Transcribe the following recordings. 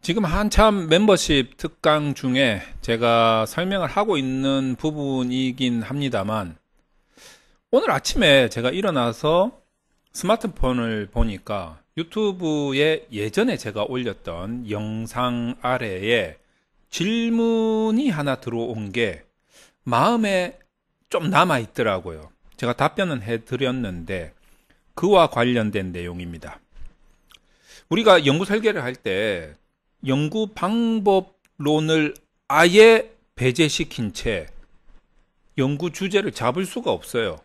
지금 한참 멤버십 특강 중에 제가 설명을 하고 있는 부분이긴 합니다만, 오늘 아침에 제가 일어나서 스마트폰을 보니까 유튜브에 예전에 제가 올렸던 영상 아래에 질문이 하나 들어온 게 마음에 좀 남아 있더라고요. 제가 답변은 해드렸는데 그와 관련된 내용입니다. 우리가 연구 설계를 할 때 연구 방법론을 아예 배제시킨 채 연구 주제를 잡을 수가 없어요.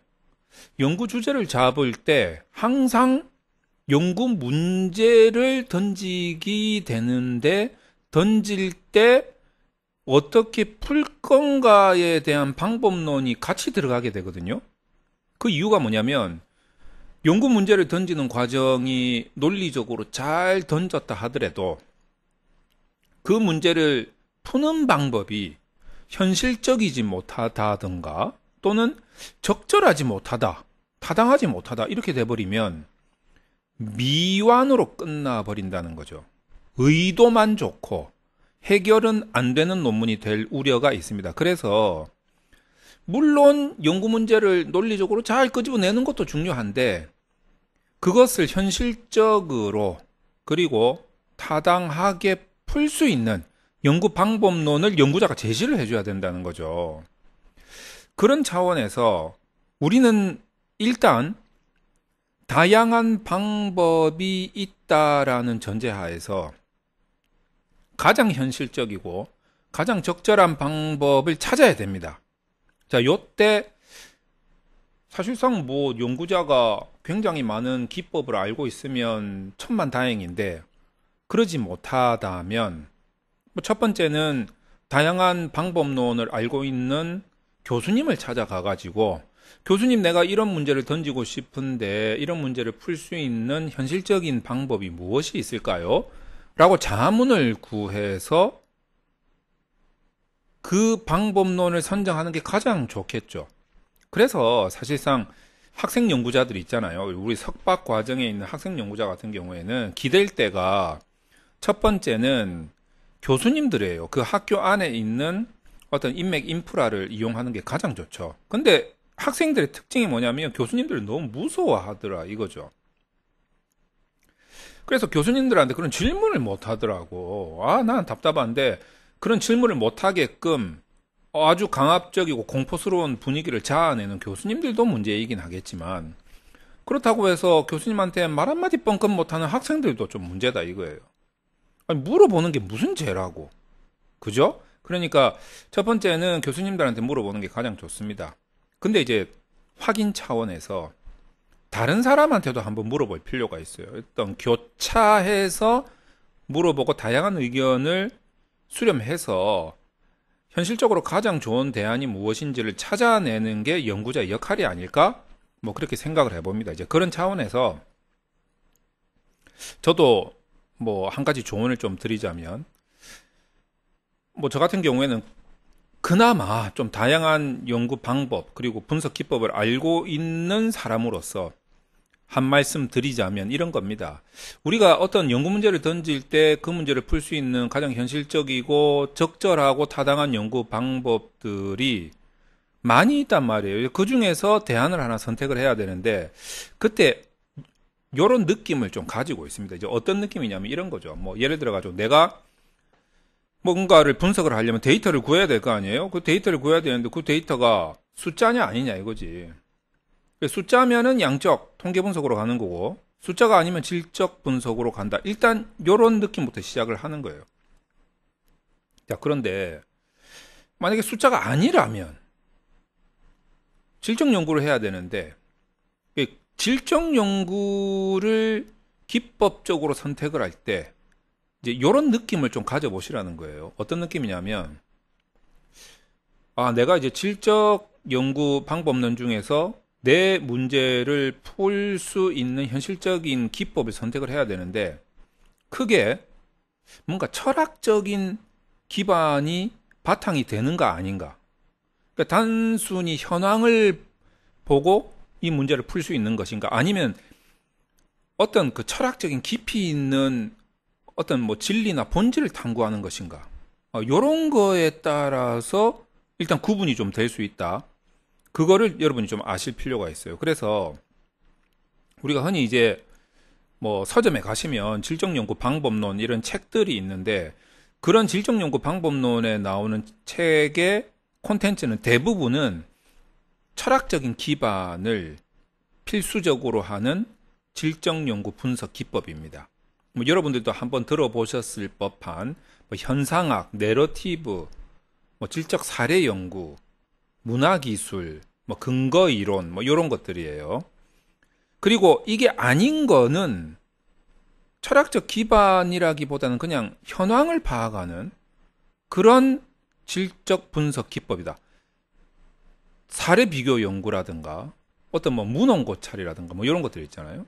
연구 주제를 잡을 때 항상 연구 문제를 던지게 되는데, 던질 때 어떻게 풀 건가에 대한 방법론이 같이 들어가게 되거든요. 그 이유가 뭐냐면, 연구 문제를 던지는 과정이 논리적으로 잘 던졌다 하더라도 그 문제를 푸는 방법이 현실적이지 못하다든가 또는 적절하지 못하다, 타당하지 못하다 이렇게 돼버리면 미완으로 끝나버린다는 거죠. 의도만 좋고 해결은 안 되는 논문이 될 우려가 있습니다. 그래서 물론 연구 문제를 논리적으로 잘 끄집어내는 것도 중요한데, 그것을 현실적으로 그리고 타당하게 풀 수 있는 연구 방법론을 연구자가 제시를 해줘야 된다는 거죠. 그런 차원에서 우리는 일단 다양한 방법이 있다라는 전제하에서 가장 현실적이고 가장 적절한 방법을 찾아야 됩니다. 자, 요때 사실상 뭐 연구자가 굉장히 많은 기법을 알고 있으면 천만다행인데, 그러지 못하다면 첫 번째는 다양한 방법론을 알고 있는 교수님을 찾아가 가지고, 교수님, 내가 이런 문제를 던지고 싶은데 이런 문제를 풀 수 있는 현실적인 방법이 무엇이 있을까요? 라고 자문을 구해서 그 방법론을 선정하는 게 가장 좋겠죠. 그래서 사실상 학생 연구자들 있잖아요. 우리 석박 과정에 있는 학생 연구자 같은 경우에는 기댈 때가 첫 번째는 교수님들이에요. 그 학교 안에 있는 어떤 인맥 인프라를 이용하는 게 가장 좋죠. 근데 학생들의 특징이 뭐냐면 교수님들을 너무 무서워하더라 이거죠. 그래서 교수님들한테 그런 질문을 못 하더라고. 난 답답한데 그런 질문을 못 하게끔 아주 강압적이고 공포스러운 분위기를 자아내는 교수님들도 문제이긴 하겠지만, 그렇다고 해서 교수님한테 말 한마디 뻥끗 못하는 학생들도 좀 문제다 이거예요. 아니, 물어보는 게 무슨 죄라고. 그죠? 그러니까 첫 번째는 교수님들한테 물어보는 게 가장 좋습니다. 근데 이제 확인 차원에서 다른 사람한테도 한번 물어볼 필요가 있어요. 일단 교차해서 물어보고 다양한 의견을 수렴해서 현실적으로 가장 좋은 대안이 무엇인지를 찾아내는 게 연구자의 역할이 아닐까? 뭐 그렇게 생각을 해봅니다. 이제 그런 차원에서 저도 뭐 한 가지 조언을 좀 드리자면, 뭐 저 같은 경우에는 그나마 좀 다양한 연구 방법 그리고 분석 기법을 알고 있는 사람으로서 한 말씀 드리자면 이런 겁니다. 우리가 어떤 연구 문제를 던질 때 그 문제를 풀 수 있는 가장 현실적이고 적절하고 타당한 연구 방법들이 많이 있단 말이에요. 그 중에서 대안을 하나 선택을 해야 되는데, 그때 이런 느낌을 좀 가지고 있습니다. 이제 어떤 느낌이냐면 이런 거죠. 뭐 예를 들어 가지고 내가 뭔가를 분석을 하려면 데이터를 구해야 될 거 아니에요? 그 데이터를 구해야 되는데 그 데이터가 숫자냐 아니냐 이거지. 숫자면은 양적 통계 분석으로 가는 거고, 숫자가 아니면 질적 분석으로 간다. 일단 이런 느낌부터 시작을 하는 거예요. 자, 그런데 만약에 숫자가 아니라면 질적 연구를 해야 되는데, 질적 연구를 기법적으로 선택을 할 때 이제 이런 느낌을 좀 가져보시라는 거예요. 어떤 느낌이냐면, 내가 이제 질적 연구 방법론 중에서 내 문제를 풀 수 있는 현실적인 기법을 선택을 해야 되는데, 크게 뭔가 철학적인 기반이 바탕이 되는가 아닌가. 그러니까 단순히 현황을 보고 이 문제를 풀 수 있는 것인가, 아니면 어떤 그 철학적인 깊이 있는 어떤 뭐 진리나 본질을 탐구하는 것인가? 요런 거에 따라서 일단 구분이 좀 될 수 있다. 그거를 여러분이 좀 아실 필요가 있어요. 그래서 우리가 흔히 이제 뭐 서점에 가시면 질적연구 방법론 이런 책들이 있는데, 그런 질적연구 방법론에 나오는 책의 콘텐츠는 대부분은 철학적인 기반을 필수적으로 하는 질적연구 분석 기법입니다. 뭐 여러분들도 한번 들어보셨을 법한 뭐 현상학, 내러티브, 뭐 질적 사례 연구, 문화기술, 뭐 근거 이론, 뭐 이런 것들이에요. 그리고 이게 아닌 거는 철학적 기반이라기보다는 그냥 현황을 파악하는 그런 질적 분석 기법이다. 사례 비교 연구라든가 어떤 뭐 문헌 고찰이라든가 뭐 이런 것들 있잖아요.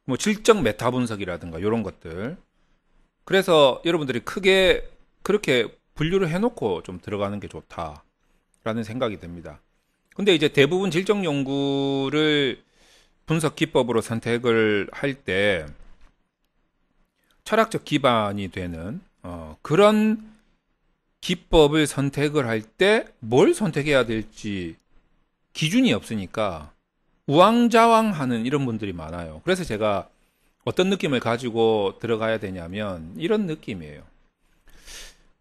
뭐 질적 메타 분석이라든가 이런 것들. 그래서 여러분들이 크게 그렇게 분류를 해놓고 좀 들어가는 게 좋다라는 생각이 듭니다. 근데 이제 대부분 질적 연구를 분석 기법으로 선택을 할 때 철학적 기반이 되는 그런 기법을 선택을 할 때 뭘 선택해야 될지 기준이 없으니까 우왕좌왕하는 이런 분들이 많아요. 그래서 제가 어떤 느낌을 가지고 들어가야 되냐면 이런 느낌이에요.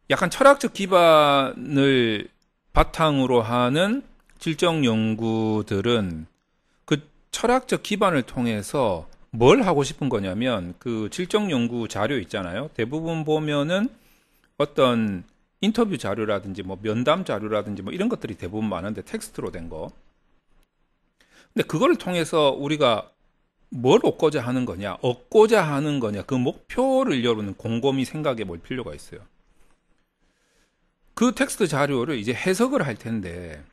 약간 철학적 기반을 바탕으로 하는 질적 연구들은 그 철학적 기반을 통해서 뭘 하고 싶은 거냐면, 그 질적 연구 자료 있잖아요. 대부분 보면은 어떤 인터뷰 자료라든지 뭐 면담 자료라든지 뭐 이런 것들이 대부분 많은데, 텍스트로 된 거. 근데 그거를 통해서 우리가 뭘 얻고자 하는 거냐, 얻고자 하는 거냐, 그 목표를 여러분은 곰곰이 생각해 볼 필요가 있어요. 그 텍스트 자료를 이제 해석을 할 텐데,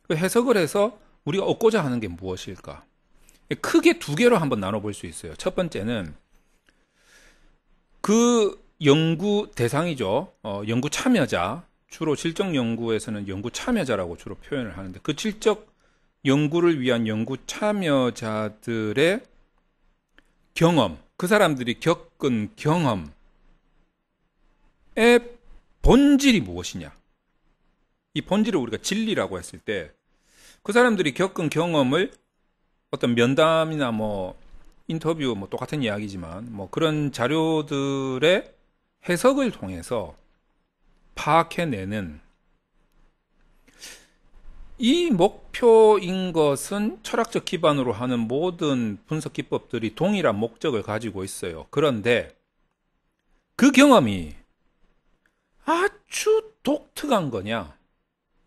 그 해석을 해서 우리가 얻고자 하는 게 무엇일까? 크게 두 개로 한번 나눠볼 수 있어요. 첫 번째는 그 연구 대상이죠. 연구 참여자, 주로 질적 연구에서는 연구 참여자라고 주로 표현을 하는데, 그 질적 연구를 위한 연구 참여자들의 경험, 그 사람들이 겪은 경험의 본질이 무엇이냐. 이 본질을 우리가 진리라고 했을 때, 그 사람들이 겪은 경험을 어떤 면담이나 뭐 인터뷰 뭐 똑같은 이야기지만 뭐 그런 자료들의 해석을 통해서 파악해내는 이 목표인 것은 철학적 기반으로 하는 모든 분석 기법들이 동일한 목적을 가지고 있어요. 그런데 그 경험이 아주 독특한 거냐?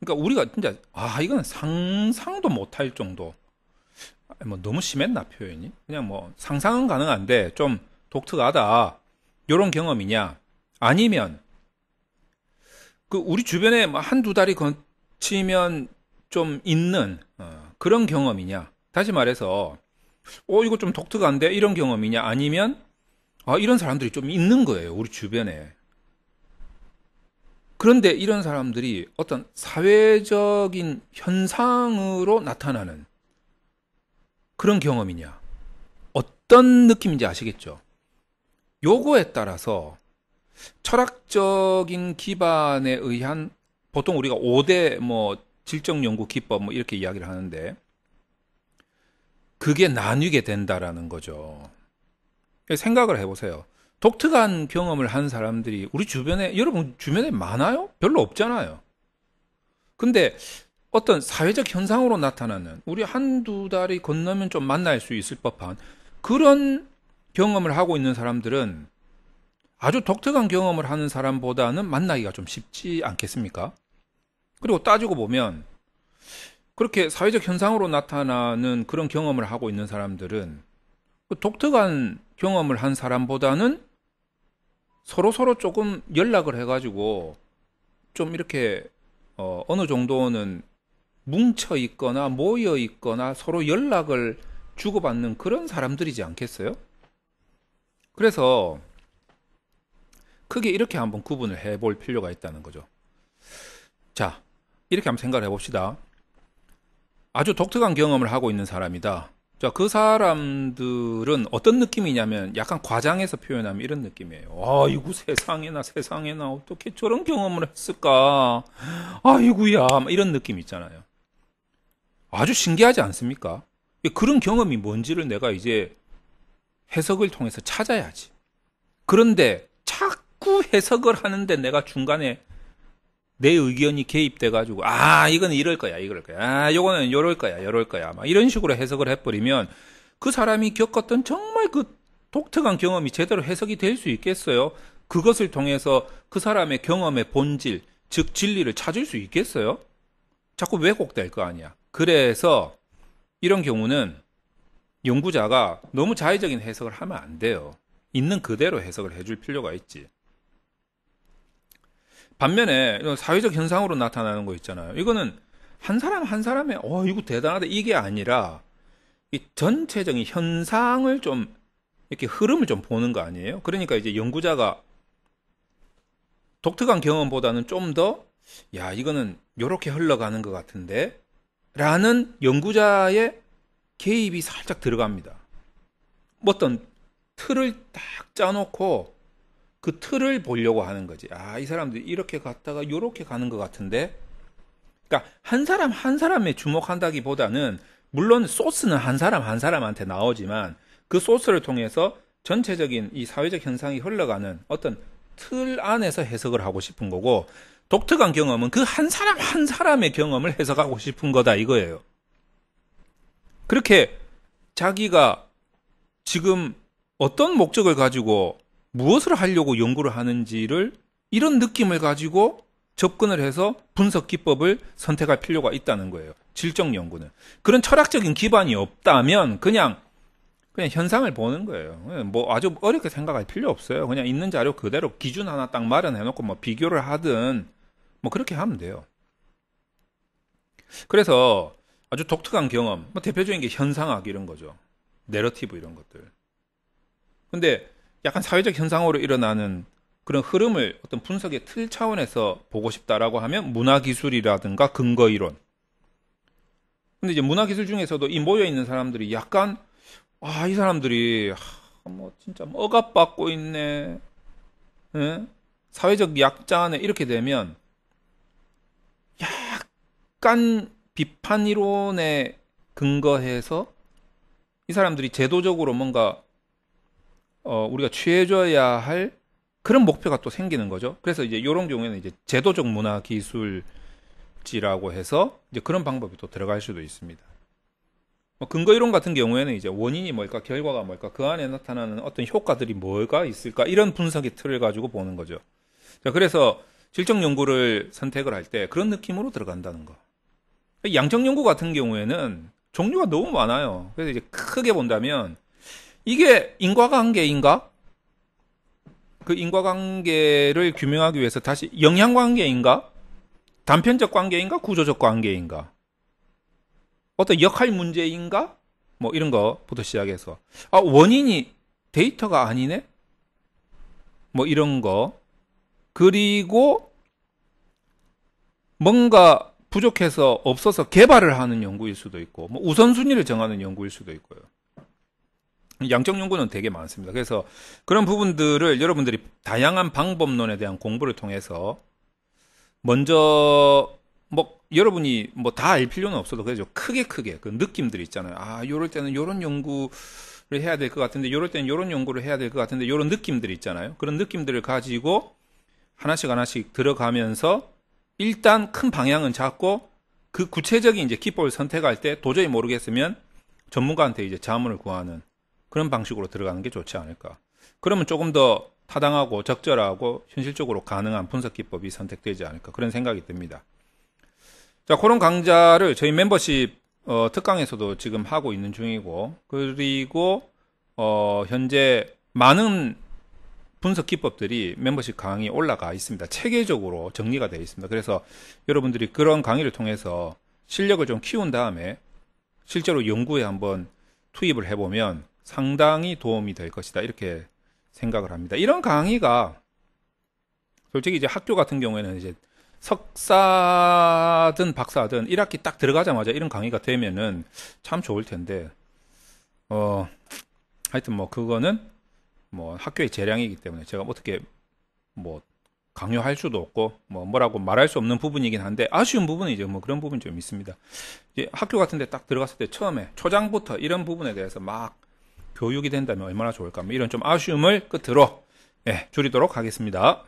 그러니까 우리가 진짜 이건 상상도 못할 정도, 뭐 너무 심했나 표현이? 그냥 뭐 상상은 가능한데 좀 독특하다, 요런 경험이냐? 아니면 그 우리 주변에 한두 달이 거치면 좀 있는 그런 경험이냐? 다시 말해서 이거 좀 독특한데 이런 경험이냐? 아니면 이런 사람들이 좀 있는 거예요, 우리 주변에. 그런데 이런 사람들이 어떤 사회적인 현상으로 나타나는 그런 경험이냐? 어떤 느낌인지 아시겠죠? 요거에 따라서 철학적인 기반에 의한, 보통 우리가 5대 뭐 질적 연구 기법 뭐 이렇게 이야기를 하는데, 그게 나뉘게 된다라는 거죠. 생각을 해보세요. 독특한 경험을 한 사람들이 우리 주변에, 여러분 주변에 많아요? 별로 없잖아요. 근데 어떤 사회적 현상으로 나타나는, 우리 한두 달이 건너면 좀 만날 수 있을 법한 그런 경험을 하고 있는 사람들은 아주 독특한 경험을 하는 사람보다는 만나기가 좀 쉽지 않겠습니까? 그리고 따지고 보면 그렇게 사회적 현상으로 나타나는 그런 경험을 하고 있는 사람들은 독특한 경험을 한 사람보다는 서로 조금 연락을 해가지고 좀 이렇게 어느 정도는 뭉쳐 있거나 모여 있거나 서로 연락을 주고받는 그런 사람들이지 않겠어요? 그래서 크게 이렇게 한번 구분을 해볼 필요가 있다는 거죠. 자, 이렇게 한번 생각을 해봅시다. 아주 독특한 경험을 하고 있는 사람이다. 자, 그 사람들은 어떤 느낌이냐면 약간 과장해서 표현하면 이런 느낌이에요. 아이고 세상에나 세상에나 어떻게 저런 경험을 했을까? 아이고야 이런 느낌 있잖아요. 아주 신기하지 않습니까? 그런 경험이 뭔지를 내가 이제 해석을 통해서 찾아야지. 그런데 자꾸 해석을 하는데 내가 중간에 내 의견이 개입돼가지고, 이거는 이럴 거야, 이럴 거야. 요거는 요럴 거야, 요럴 거야. 막 이런 식으로 해석을 해버리면 그 사람이 겪었던 정말 그 독특한 경험이 제대로 해석이 될 수 있겠어요? 그것을 통해서 그 사람의 경험의 본질, 즉 진리를 찾을 수 있겠어요? 자꾸 왜곡될 거 아니야. 그래서 이런 경우는 연구자가 너무 자의적인 해석을 하면 안 돼요. 있는 그대로 해석을 해줄 필요가 있지. 반면에 사회적 현상으로 나타나는 거 있잖아요. 이거는 한 사람 한 사람의 이거 대단하다 이게 아니라 이 전체적인 현상을 좀 이렇게 흐름을 좀 보는 거 아니에요? 그러니까 이제 연구자가 독특한 경험보다는 좀 더 이거는 요렇게 흘러가는 것 같은데 라는 연구자의 개입이 살짝 들어갑니다. 어떤 틀을 딱 짜놓고 그 틀을 보려고 하는 거지. 이 사람들이 이렇게 갔다가 요렇게 가는 것 같은데. 그러니까 한 사람 한 사람에 주목한다기보다는 물론 소스는 한 사람 한 사람한테 나오지만 그 소스를 통해서 전체적인 이 사회적 현상이 흘러가는 어떤 틀 안에서 해석을 하고 싶은 거고, 독특한 경험은 그 한 사람 한 사람의 경험을 해석하고 싶은 거다 이거예요. 그렇게 자기가 지금 어떤 목적을 가지고 무엇을 하려고 연구를 하는지를 이런 느낌을 가지고 접근을 해서 분석 기법을 선택할 필요가 있다는 거예요. 질적 연구는. 그런 철학적인 기반이 없다면 그냥 현상을 보는 거예요. 뭐 아주 어렵게 생각할 필요 없어요. 그냥 있는 자료 그대로 기준 하나 딱 마련해놓고 뭐 비교를 하든 뭐 그렇게 하면 돼요. 그래서 아주 독특한 경험, 뭐 대표적인 게 현상학 이런 거죠. 내러티브 이런 것들. 근데 약간 사회적 현상으로 일어나는 그런 흐름을 어떤 분석의 틀 차원에서 보고 싶다라고 하면 문화기술이라든가 근거이론. 근데 이제 문화기술 중에서도 이 모여있는 사람들이 약간, 이 사람들이, 뭐, 진짜 억압받고 있네. 예? 사회적 약자 안에 이렇게 되면 약간 비판 이론에 근거해서 이 사람들이 제도적으로 뭔가 우리가 취해줘야 할 그런 목표가 또 생기는 거죠. 그래서 이제 이런 경우에는 이제 제도적 문화 기술지라고 해서 이제 그런 방법이 또 들어갈 수도 있습니다. 근거 이론 같은 경우에는 이제 원인이 뭘까, 결과가 뭘까, 그 안에 나타나는 어떤 효과들이 뭐가 있을까, 이런 분석의 틀을 가지고 보는 거죠. 자, 그래서 질적 연구를 선택을 할 때 그런 느낌으로 들어간다는 거. 양적 연구 같은 경우에는 종류가 너무 많아요. 그래서 이제 크게 본다면 이게 인과관계인가? 그 인과관계를 규명하기 위해서 다시 영향관계인가? 단편적 관계인가? 구조적 관계인가? 어떤 역할 문제인가? 뭐 이런 거부터 시작해서 원인이 데이터가 아니네? 뭐 이런 거. 그리고 뭔가 부족해서 없어서 개발을 하는 연구일 수도 있고, 뭐 우선순위를 정하는 연구일 수도 있고요. 양적 연구는 되게 많습니다. 그래서 그런 부분들을 여러분들이 다양한 방법론에 대한 공부를 통해서 먼저 뭐 여러분이 뭐 다 알 필요는 없어도 그래도 크게 그 느낌들이 있잖아요. 요럴 때는 요런 연구를 해야 될 것 같은데, 요럴 때는 요런 연구를 해야 될 것 같은데, 요런 느낌들이 있잖아요. 그런 느낌들을 가지고 하나씩 들어가면서 일단 큰 방향은 잡고 그 구체적인 이제 기법을 선택할 때 도저히 모르겠으면 전문가한테 이제 자문을 구하는 그런 방식으로 들어가는 게 좋지 않을까. 그러면 조금 더 타당하고 적절하고 현실적으로 가능한 분석 기법이 선택되지 않을까, 그런 생각이 듭니다. 자, 그런 강좌를 저희 멤버십 특강에서도 지금 하고 있는 중이고, 그리고 현재 많은 분석 기법들이 멤버십 강의에 올라가 있습니다. 체계적으로 정리가 되어 있습니다. 그래서 여러분들이 그런 강의를 통해서 실력을 좀 키운 다음에 실제로 연구에 한번 투입을 해보면 상당히 도움이 될 것이다, 이렇게 생각을 합니다. 이런 강의가 솔직히 이제 학교 같은 경우에는 이제 석사든 박사든 1학기 딱 들어가자마자 이런 강의가 되면은 참 좋을 텐데, 하여튼 뭐 그거는 뭐 학교의 재량이기 때문에 제가 어떻게 뭐 강요할 수도 없고 뭐 뭐라고 말할 수 없는 부분이긴 한데, 아쉬운 부분은 이제 뭐 그런 부분이 좀 있습니다. 이제 학교 같은 데 딱 들어갔을 때 처음에 초장부터 이런 부분에 대해서 막 교육이 된다면 얼마나 좋을까, 뭐 이런 좀 아쉬움을 끝으로 줄이도록 하겠습니다.